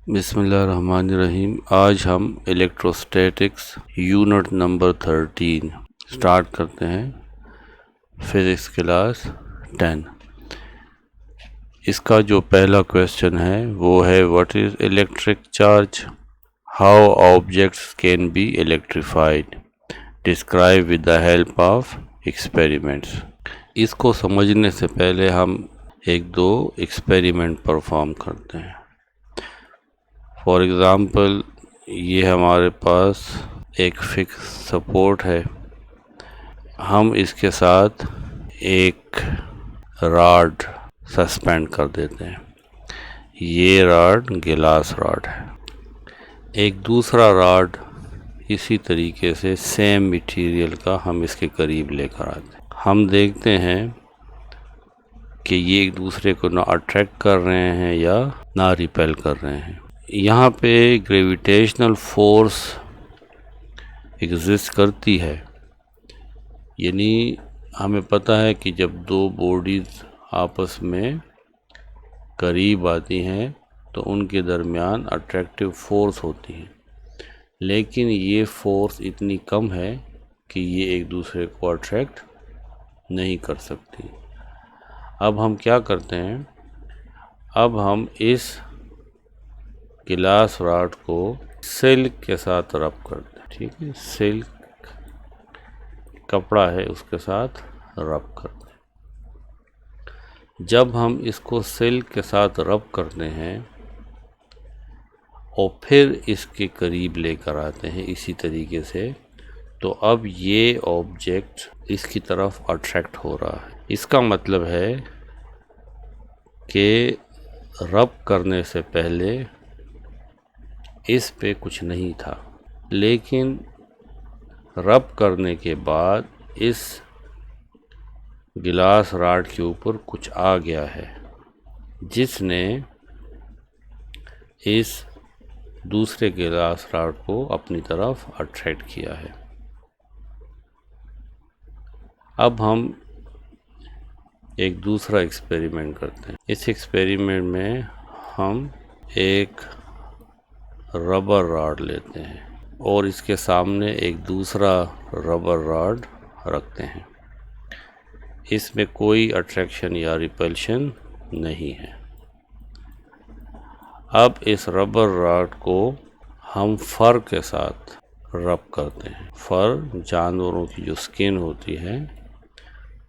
बिस्मिल्लाहिर्रहमानिर्रहीम। आज हम इलेक्ट्रोस्टैटिक्स यूनिट नंबर 13 स्टार्ट करते हैं। Physics class 10। इसका जो पहला क्वेश्चन है वो है what is electric charge, how objects can be electrified, describe with the help of experiments. इसको समझने से पहले हम एक दो एक्सपेरिमेंट परफॉर्म करते हैं। फॉर एग्ज़ाम्पल, ये हमारे पास एक फिक्स सपोर्ट है। हम इसके साथ एक रॉड सस्पेंड कर देते हैं। ये रॉड गिलास रॉड है। एक दूसरा रॉड इसी तरीके से सेम मटेरियल का हम इसके करीब लेकर आते हैं। हम देखते हैं कि ये एक दूसरे को ना अट्रैक्ट कर रहे हैं या ना रिपेल कर रहे हैं। यहाँ पे ग्रेविटेशनल फोर्स एग्जिस्ट करती है, यानी हमें पता है कि जब दो बॉडीज़ आपस में करीब आती हैं तो उनके दरमियान अट्रैक्टिव फोर्स होती है, लेकिन ये फोर्स इतनी कम है कि ये एक दूसरे को अट्रैक्ट नहीं कर सकती। अब हम क्या करते हैं, अब हम इस गिलास रॉड को सिल्क के साथ रब करते हैं। ठीक है, सिल्क कपड़ा है उसके साथ रब करते हैं। जब हम इसको सिल्क के साथ रब करते हैं और फिर इसके करीब लेकर आते हैं इसी तरीके से, तो अब ये ऑब्जेक्ट इसकी तरफ अट्रैक्ट हो रहा है। इसका मतलब है कि रब करने से पहले इस पे कुछ नहीं था, लेकिन रब करने के बाद इस गिलास रॉड के ऊपर कुछ आ गया है जिसने इस दूसरे गिलास रॉड को अपनी तरफ अट्रैक्ट किया है। अब हम एक दूसरा एक्सपेरिमेंट करते हैं। इस एक्सपेरिमेंट में हम एक रबर रॉड लेते हैं और इसके सामने एक दूसरा रबर रॉड रखते हैं। इसमें कोई अट्रैक्शन या रिपल्शन नहीं है। अब इस रबर रॉड को हम फर के साथ रब करते हैं। फर जानवरों की जो स्किन होती है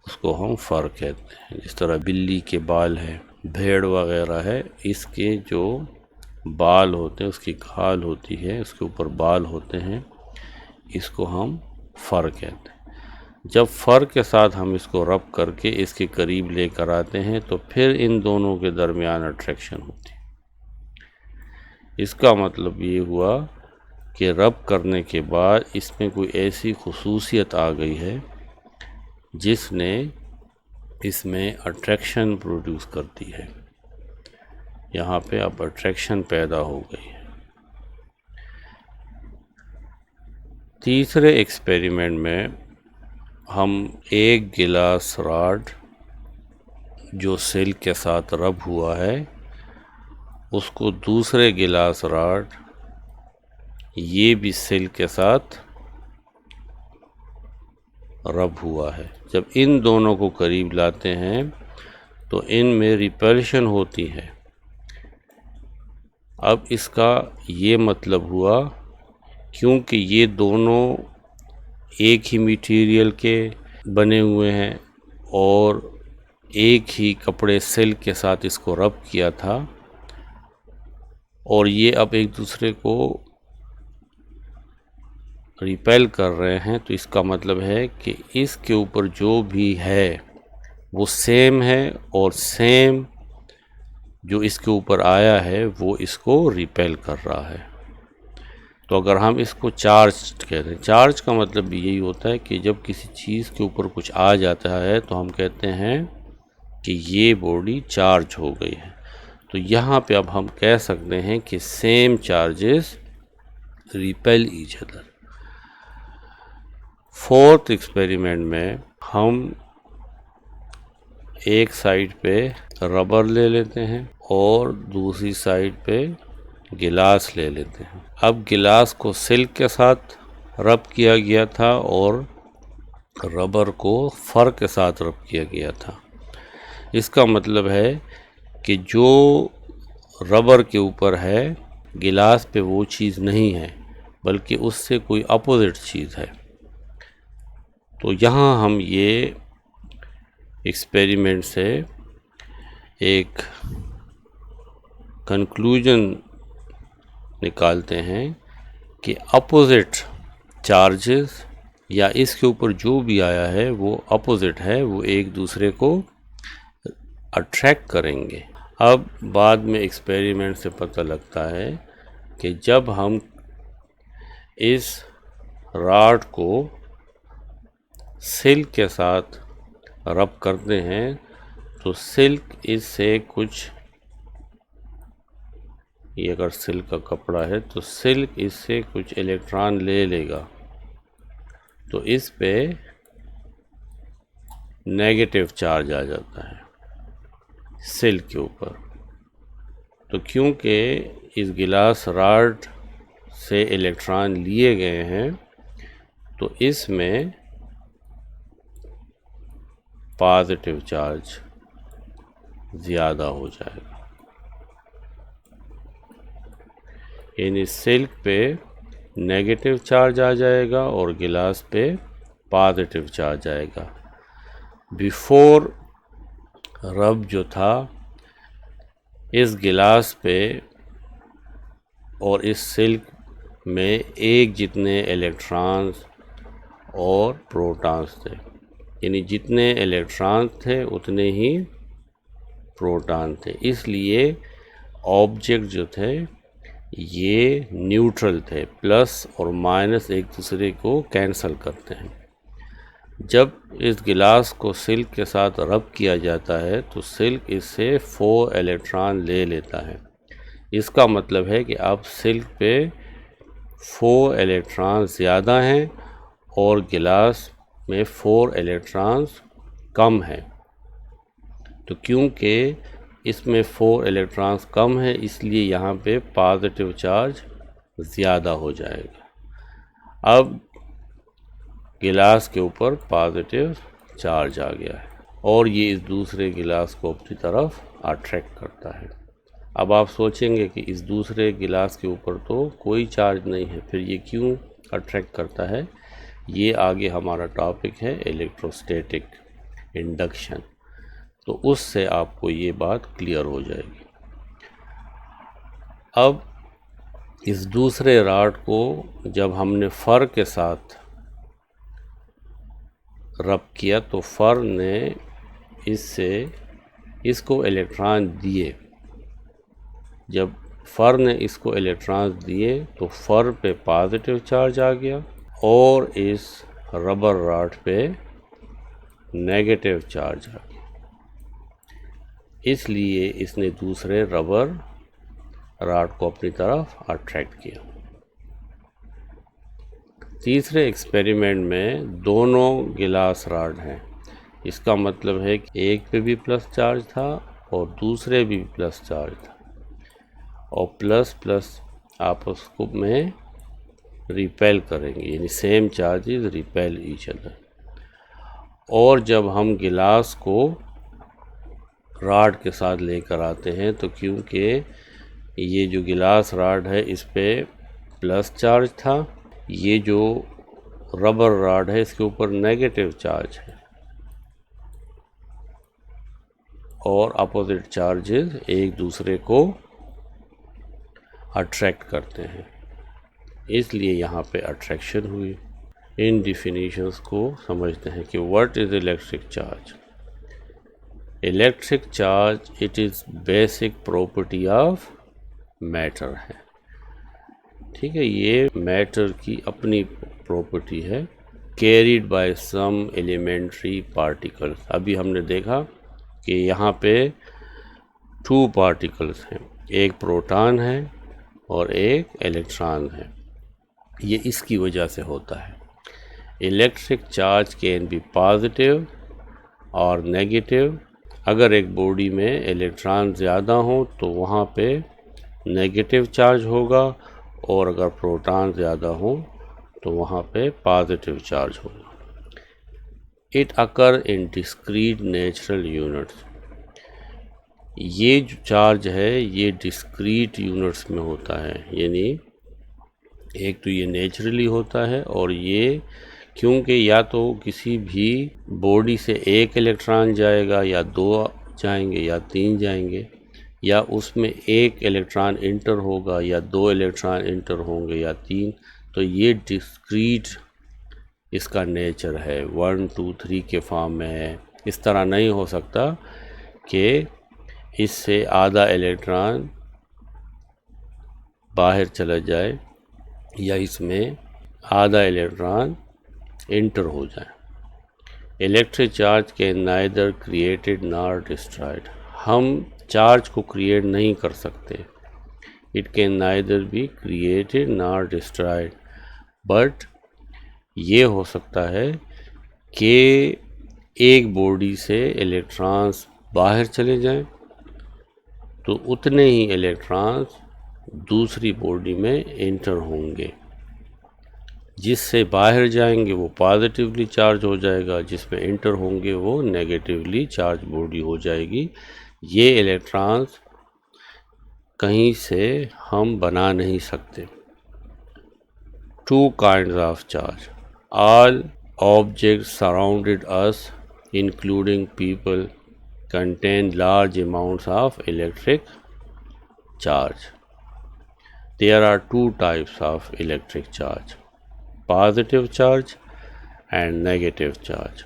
उसको हम फर कहते हैं। जिस तरह बिल्ली के बाल है, भेड़ वगैरह है, इसके जो बाल होते हैं, उसकी खाल होती है, उसके ऊपर बाल होते हैं, इसको हम फर कहते हैं। जब फर के साथ हम इसको रब करके इसके करीब लेकर आते हैं तो फिर इन दोनों के दरमियान अट्रैक्शन होती है। इसका मतलब ये हुआ कि रब करने के बाद इसमें कोई ऐसी खुसूसियत आ गई है जिसने इसमें अट्रैक्शन प्रोड्यूस करती है। यहाँ पे अब अट्रैक्शन पैदा हो गई है। तीसरे एक्सपेरिमेंट में हम एक गिलास रॉड जो सिल्क के साथ रब हुआ है उसको दूसरे गिलास रॉड ये भी सिल्क के साथ रब हुआ है। जब इन दोनों को करीब लाते हैं तो इनमें रिपल्शन होती है। अब इसका ये मतलब हुआ, क्योंकि ये दोनों एक ही मटेरियल के बने हुए हैं और एक ही कपड़े सिल्क के साथ इसको रब किया था और ये अब एक दूसरे को रिपेल कर रहे हैं, तो इसका मतलब है कि इसके ऊपर जो भी है वो सेम है और सेम जो इसके ऊपर आया है वो इसको रिपेल कर रहा है। तो अगर हम इसको चार्ज कहते हैं, चार्ज का मतलब भी यही होता है कि जब किसी चीज़ के ऊपर कुछ आ जाता है तो हम कहते हैं कि ये बॉडी चार्ज हो गई है। तो यहाँ पे अब हम कह सकते हैं कि same charges repel each other. Fourth experiment में हम एक साइड पे रबर ले लेते हैं और दूसरी साइड पे गिलास ले लेते हैं। अब गिलास को सिल्क के साथ रब किया गया था और रबर को फर के साथ रब किया गया था। इसका मतलब है कि जो रबर के ऊपर है गिलास पे वो चीज़ नहीं है, बल्कि उससे कोई अपोजिट चीज़ है। तो यहाँ हम ये एक्सपेरिमेंट से एक कंक्लूजन निकालते हैं कि अपोजिट चार्जेस या इसके ऊपर जो भी आया है वो अपोजिट है, वो एक दूसरे को अट्रैक्ट करेंगे। अब बाद में एक्सपेरिमेंट से पता लगता है कि जब हम इस रॉड को सिल्क के साथ रब करते हैं तो सिल्क इससे कुछ, ये अगर सिल्क का कपड़ा है तो सिल्क इससे कुछ इलेक्ट्रॉन ले लेगा, तो इस पे नेगेटिव चार्ज आ जाता है सिल्क के ऊपर। तो क्योंकि इस गिलास रॉड से इलेक्ट्रॉन लिए गए हैं तो इसमें पॉजिटिव चार्ज ज़्यादा हो जाएगा, यानी सिल्क पे नेगेटिव चार्ज आ जाएगा और गिलास पे पॉजिटिव चार्ज आएगा। बिफोर रब जो था इस गिलास पे और इस सिल्क में एक जितने इलेक्ट्रॉन्स और प्रोटॉन्स थे, यानी जितने इलेक्ट्रॉन्स थे उतने ही प्रोटॉन थे। इसलिए ऑब्जेक्ट जो थे ये न्यूट्रल थे, प्लस और माइनस एक दूसरे को कैंसल करते हैं। जब इस गिलास को सिल्क के साथ रब किया जाता है तो सिल्क इससे 4 इलेक्ट्रॉन ले लेता है। इसका मतलब है कि अब सिल्क पे 4 इलेक्ट्रॉन ज़्यादा हैं और गिलास में 4 इलेक्ट्रॉन्स कम हैं। तो क्योंकि इसमें 4 इलेक्ट्रॉन्स कम है इसलिए यहाँ पे पॉजिटिव चार्ज ज़्यादा हो जाएगा। अब गिलास के ऊपर पॉजिटिव चार्ज आ गया है और ये इस दूसरे गिलास को अपनी तरफ अट्रैक्ट करता है। अब आप सोचेंगे कि इस दूसरे गिलास के ऊपर तो कोई चार्ज नहीं है, फिर ये क्यों अट्रैक्ट करता है? ये आगे हमारा टॉपिक है इलेक्ट्रोस्टैटिक इंडक्शन, तो उससे आपको ये बात क्लियर हो जाएगी। अब इस दूसरे रॉड को जब हमने फर के साथ रब किया तो फर ने इसको इलेक्ट्रॉन दिए। जब फर ने इसको इलेक्ट्रॉन दिए तो फर पे पॉजिटिव चार्ज आ गया और इस रबर रॉड पे नेगेटिव चार्ज आ गया, इसलिए इसने दूसरे रबर रॉड को अपनी तरफ अट्रैक्ट किया। तीसरे एक्सपेरिमेंट में दोनों गिलास रॉड हैं, इसका मतलब है कि एक पे भी प्लस चार्ज था और दूसरे भी प्लस चार्ज था, और प्लस प्लस आपस में रिपेल करेंगे, यानी same charges repel each other. और जब हम गिलास को रॉड के साथ लेकर आते हैं तो क्योंकि ये जो गिलास रॉड है इस पे प्लस चार्ज था, ये जो रबर रॉड है इसके ऊपर नेगेटिव चार्ज है और अपोजिट चार्जेस एक दूसरे को अट्रैक्ट करते हैं, इसलिए यहाँ पे अट्रैक्शन हुई। इन डिफिनीशंस को समझते हैं कि what is electric charge. Electric charge it is basic property of matter है। ठीक है, ये मैटर की अपनी प्रॉपर्टी है, carried by some elementary particles. अभी हमने देखा कि यहाँ पे 2 पार्टिकल्स हैं, एक प्रोटॉन है और एक इलेक्ट्रॉन है, ये इसकी वजह से होता है। Electric charge can be positive और नेगेटिव। अगर एक बॉडी में इलेक्ट्रॉन ज़्यादा हो तो वहाँ पे नेगेटिव चार्ज होगा, और अगर प्रोटॉन ज़्यादा हो तो वहाँ पे पॉजिटिव चार्ज होगा। It occur in discrete natural units. ये जो चार्ज है ये डिस्क्रीट यूनिट्स में होता है, यानी एक तो ये नेचुरली होता है, और ये क्योंकि या तो किसी भी बॉडी से एक इलेक्ट्रॉन जाएगा, या दो जाएंगे, या तीन जाएंगे, या उसमें एक इलेक्ट्रॉन इंटर होगा, या दो इलेक्ट्रॉन इंटर होंगे, या तीन। तो ये डिस्क्रीट इसका नेचर है, 1 2 3 के फॉर्म में है। इस तरह नहीं हो सकता कि इससे आधा इलेक्ट्रॉन बाहर चला जाए, या इसमें आधा इलेक्ट्रॉन इंटर हो जाए। Electric charge can neither created nor destroyed. हम चार्ज को क्रिएट नहीं कर सकते। It can neither be created nor destroyed, but ये हो सकता है कि एक बॉडी से इलेक्ट्रॉन्स बाहर चले जाएं, तो उतने ही इलेक्ट्रॉन्स दूसरी बॉडी में इंटर होंगे। जिससे बाहर जाएंगे वो पॉजिटिवली चार्ज हो जाएगा, जिसमें इंटर होंगे वो नेगेटिवली चार्ज बॉडी हो जाएगी। ये इलेक्ट्रॉन्स कहीं से हम बना नहीं सकते। Two kinds of charge. All objects surrounded us including people contain large amounts of electric charge. There are two types of electric charge: positive charge and negative charge.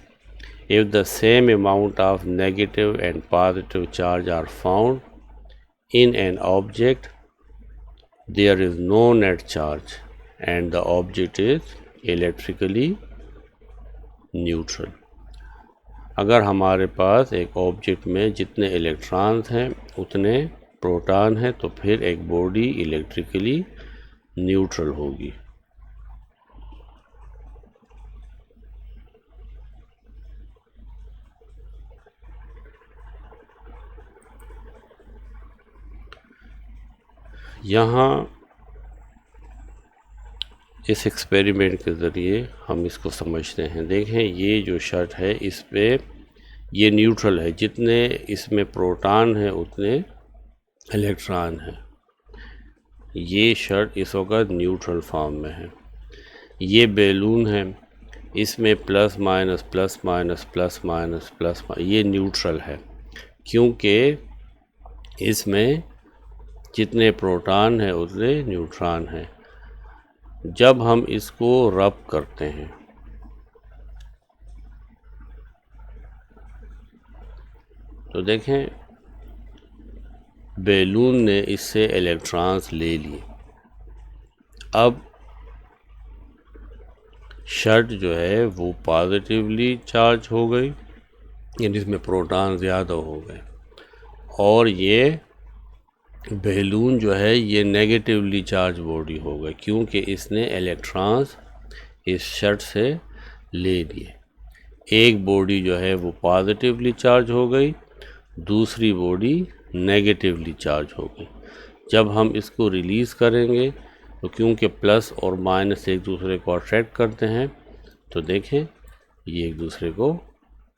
If the same amount of negative and positive charge are found in an object, there is no net charge and the object is electrically neutral. अगर हमारे पास एक object में जितने electrons हैं उतने proton हैं, तो फिर एक बॉडी इलेक्ट्रिकली न्यूट्रल होगी। यहाँ इस एक्सपेरिमेंट के ज़रिए हम इसको समझते हैं। देखें, ये जो शर्ट है इस पे ये न्यूट्रल है, जितने इसमें प्रोटॉन है उतने इलेक्ट्रॉन है। ये शर्ट इस वक्त न्यूट्रल फॉर्म में है। ये बैलून है, इसमें plus minus plus minus plus minus plus minus, ये न्यूट्रल है क्योंकि इसमें जितने प्रोटॉन है उतने न्यूट्रॉन हैं। जब हम इसको रब करते हैं तो देखें बैलून ने इससे इलेक्ट्रॉन्स ले लिए। अब शर्ट जो है वो पॉजिटिवली चार्ज हो गई, यानी इसमें प्रोटॉन ज़्यादा हो गए, और ये बैलून जो है ये नेगेटिवली चार्ज बॉडी हो गई क्योंकि इसने इलेक्ट्रॉन्स इस शर्ट से ले लिए। एक बॉडी जो है वो पॉजिटिवली चार्ज हो गई, दूसरी बॉडी नेगेटिवली चार्ज हो गई। जब हम इसको रिलीज़ करेंगे तो क्योंकि प्लस और माइनस एक दूसरे को अट्रैक्ट करते हैं, तो देखें ये एक दूसरे को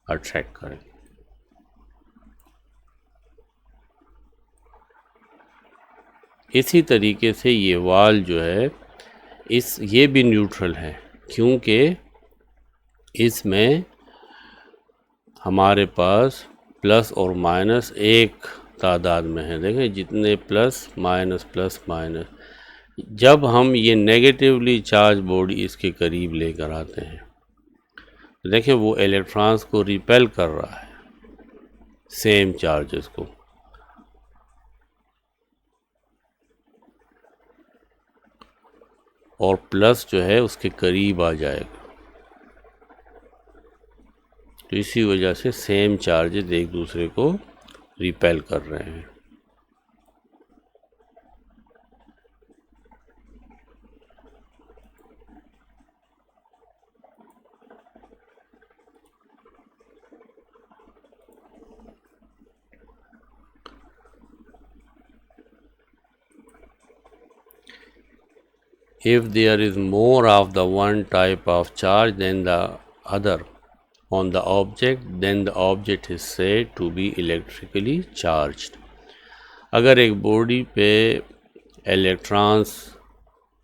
अट्रैक्ट करेंगे। इसी तरीके से ये वाल जो है ये भी न्यूट्रल है क्योंकि इसमें हमारे पास प्लस और माइनस एक तादाद में है। देखें जितने प्लस माइनस, जब हम ये नेगेटिवली चार्ज बॉडी इसके करीब लेकर आते हैं तो देखें वो इलेक्ट्रॉन्स को रिपेल कर रहा है, सेम चार्जेस को। और प्लस जो है उसके करीब आ जाएगा, तो इसी वजह से सेम चार्जेस एक दूसरे को रिपेल कर रहे हैं। If there is more of the one type of charge than the other on the object, then the object is said to be electrically charged. अगर एक बॉडी पे इलेक्ट्रॉन्स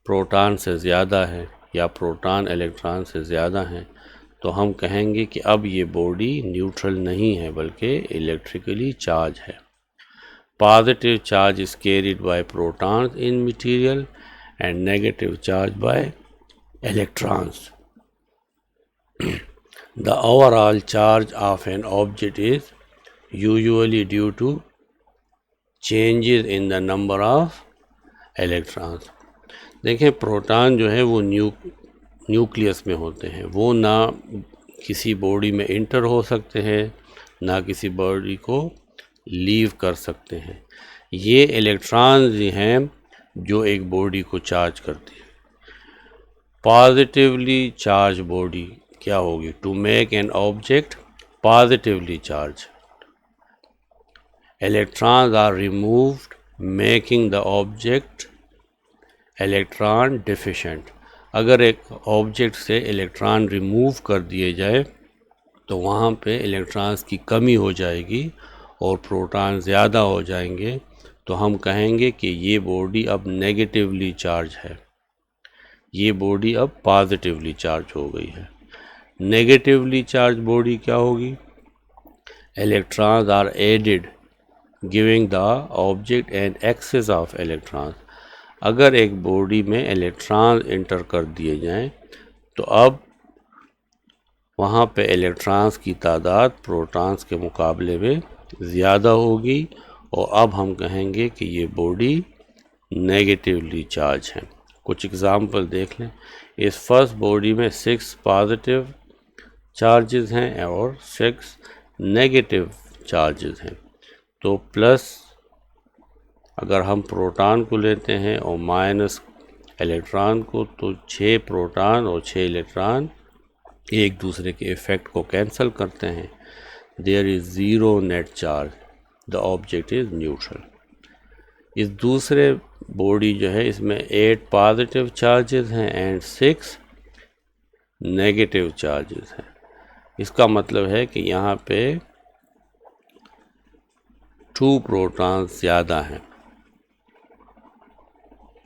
प्रोटॉन से ज़्यादा है या प्रोटॉन इलेक्ट्रॉन से ज़्यादा हैं तो हम कहेंगे कि अब ये बॉडी न्यूट्रल नहीं है बल्कि इलेक्ट्रिकली चार्ज है. Positive charge is carried by protons in material and negative charge by electrons. The overall charge of an object is usually due to changes in the number of electrons. देखें proton जो है वो nucleus में होते हैं, वो ना किसी बॉडी में इंटर हो सकते हैं ना किसी बॉडी को लीव कर सकते हैं. ये इलेक्ट्रॉन्स ही हैं जो एक बॉडी को चार्ज करती है. पॉजिटिवली चार्ज बॉडी क्या होगी? To make an object positively charge, electrons are removed making the object electron deficient. अगर एक ऑब्जेक्ट से इलेक्ट्रॉन रिमूव कर दिए जाए तो वहाँ पे इलेक्ट्रॉन्स की कमी हो जाएगी और प्रोटॉन ज़्यादा हो जाएंगे, तो हम कहेंगे कि ये बॉडी अब नेगेटिवली चार्ज है, ये बॉडी अब पॉजिटिवली चार्ज हो गई है. नेगेटिवली चार्ज बॉडी क्या होगी? Electrons are added giving the object an excess of electrons. अगर एक बॉडी में इलेक्ट्रॉन इंटर कर दिए जाएं तो अब वहाँ पे इलेक्ट्रॉन्स की तादाद प्रोटॉन्स के मुकाबले में ज़्यादा होगी और अब हम कहेंगे कि ये बॉडी नेगेटिवली चार्ज है. कुछ एग्ज़ाम्पल देख लें. इस फर्स्ट बॉडी में 6 पॉजिटिव चार्जेस हैं और 6 नेगेटिव चार्जेस हैं. तो प्लस अगर हम प्रोटॉन को लेते हैं और माइनस इलेक्ट्रॉन को, तो 6 प्रोटॉन और 6 इलेक्ट्रॉन एक दूसरे के इफ़ेक्ट को कैंसिल करते हैं. There is zero net charge, the object is neutral. इस दूसरे बॉडी जो है इसमें 8 पॉजिटिव चार्जेस हैं एंड 6 नेगेटिव चार्जेस हैं. इसका मतलब है कि यहाँ पे 2 प्रोटॉन्स ज़्यादा हैं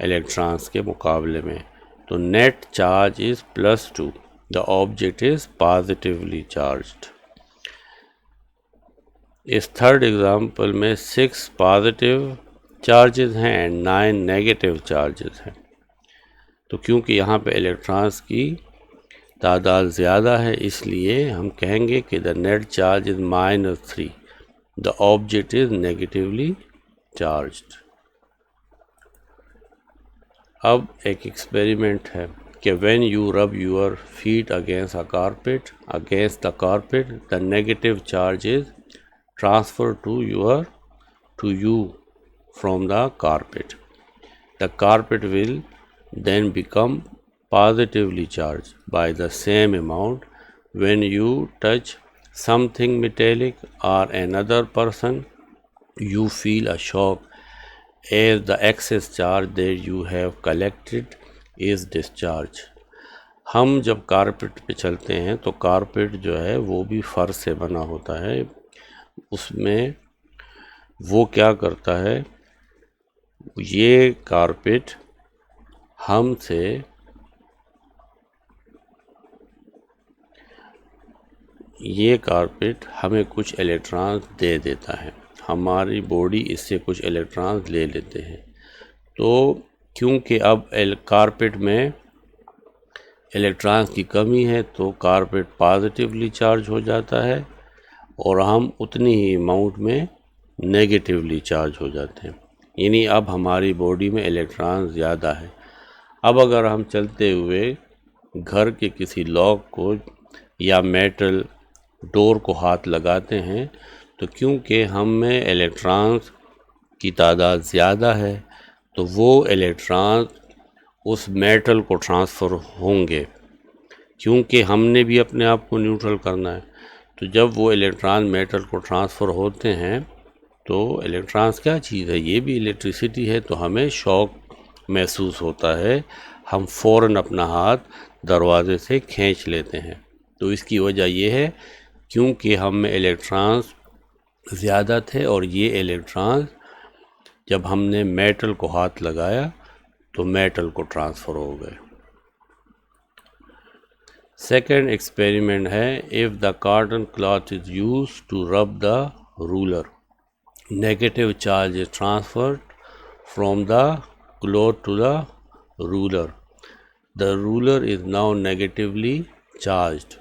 इलेक्ट्रॉन्स के मुकाबले में, तो net charge is +2, the object is positively charged. इस थर्ड एग्जांपल में 6 पॉजिटिव चार्जेस हैं एंड 9 नेगेटिव चार्जेस हैं. तो क्योंकि यहाँ पे इलेक्ट्रॉन्स की तादाद ज़्यादा है इसलिए हम कहेंगे कि the net charge is -3, the object is negatively charged. अब एक एक्सपेरिमेंट है कि when you rub your feet against the carpet the negative charge is transfer to you from the carpet. The carpet will then become positively charged by the same amount. When you touch something metallic or another person, you feel a shock as the excess charge that you have collected is discharged. हम जब carpet पे चलते हैं तो carpet जो है वो भी फर्श से बना होता है. उसमें वो क्या करता है, ये कारपेट हमें कुछ इलेक्ट्रॉन्स दे देता है, हमारी बॉडी इससे कुछ इलेक्ट्रॉन्स ले लेते हैं. तो क्योंकि अब कारपेट में इलेक्ट्रॉन्स की कमी है तो कारपेट पॉजिटिवली चार्ज हो जाता है और हम उतनी ही अमाउंट में नेगेटिवली चार्ज हो जाते हैं. यानी अब हमारी बॉडी में इलेक्ट्रॉन ज़्यादा है. अब अगर हम चलते हुए घर के किसी लॉक को या मेटल डोर को हाथ लगाते हैं तो क्योंकि हम में इलेक्ट्रॉन्स की तादाद ज़्यादा है तो वो इलेक्ट्रॉन्स उस मेटल को ट्रांसफ़र होंगे, क्योंकि हमने भी अपने आप को न्यूट्रल करना है. तो जब वो इलेक्ट्रॉन मेटल को ट्रांसफ़र होते हैं तो इलेक्ट्रॉन्स क्या चीज़ है, ये भी इलेक्ट्रिसिटी है, तो हमें शॉक महसूस होता है हम फ़ौरन अपना हाथ दरवाजे से खींच लेते हैं। तो इसकी वजह यह है क्योंकि हम में इलेक्ट्रॉन्स ज़्यादा थे और ये इलेक्ट्रॉन्स जब हमने मेटल को हाथ लगाया तो मेटल को ट्रांसफ़र हो गए। सेकेंड एक्सपेरिमेंट है, if the cotton cloth is use to rub the ruler, negative charge is transferred from the cloth to the ruler, the ruler is now negatively charged,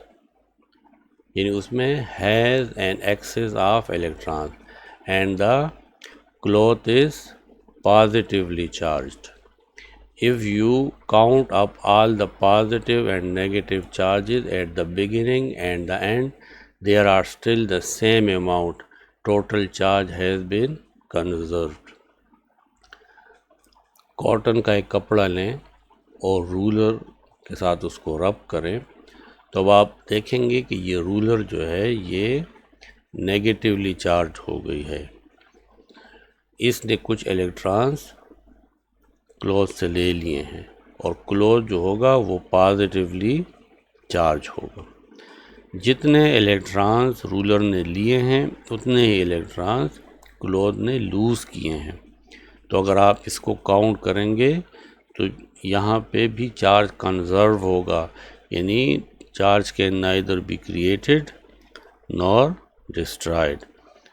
यानी उसमें has an excess of electron and the cloth is positively charged. If you count up all the positive and negative charges at the beginning and the end, there are still the same amount. Total charge has been conserved. Cotton का एक कपड़ा लें और ruler के साथ उसको रब करें तो अब आप देखेंगे कि ये रूलर जो है ये नेगेटिवली चार्ज हो गई है। इसने कुछ इलेक्ट्रॉन्स क्लॉथ से ले लिए हैं और क्लॉथ जो होगा वो पॉजिटिवली चार्ज होगा। जितने इलेक्ट्रॉन्स रूलर ने लिए हैं उतने ही इलेक्ट्रॉन्स क्लॉथ ने लूज़ किए हैं। तो अगर आप इसको काउंट करेंगे तो यहाँ पे भी चार्ज कंजर्व होगा, यानी charge can neither be created nor destroyed.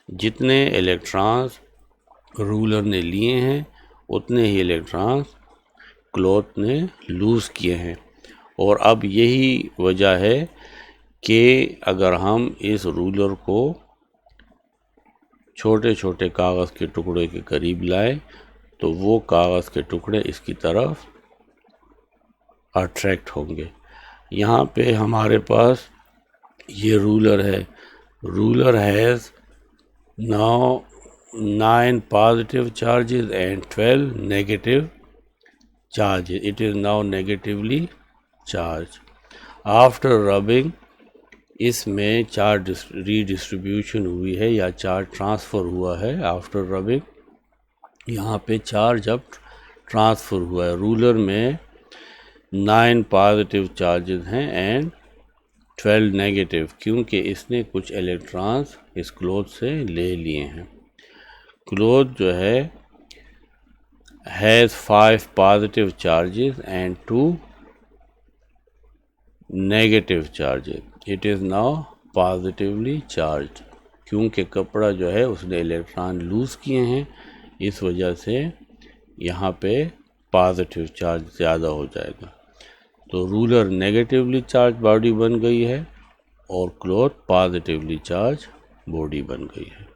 जितने इलेक्ट्रॉन्स रूलर ने लिए हैं उतने ही इलेक्ट्रॉन्स क्लॉथ ने लूज़ किए हैं। और अब यही वजह है कि अगर हम इस रूलर को छोटे छोटे कागज़ के टुकड़े के करीब लाएं तो वो कागज़ के टुकड़े इसकी तरफ अट्रैक्ट होंगे। यहाँ पे हमारे पास ये रूलर है, ruler has now 9 positive charges and 12 negative charges. It is now negatively charged. After rubbing, इसमें चार्ज रीडिस्ट्रीब्यूशन हुई है या चार्ज ट्रांसफ़र हुआ है। आफ्टर रबिंग यहाँ पे चार्ज अब ट्रांसफ़र हुआ है। रूलर में 9 पॉजिटिव चार्जेस हैं एंड 12 नेगेटिव, क्योंकि इसने कुछ इलेक्ट्रॉन्स इस क्लॉथ से ले लिए हैं। क्लॉथ जो है has 5 positive charges and 2 negative charges. It is now positively charged, क्योंकि कपड़ा जो है उसने इलेक्ट्रॉन लूज़ किए हैं, इस वजह से यहाँ पे पॉजिटिव चार्ज ज़्यादा हो जाएगा। तो रूलर नेगेटिवली चार्ज बॉडी बन गई है और क्लॉथ पॉजिटिवली चार्ज बॉडी बन गई है।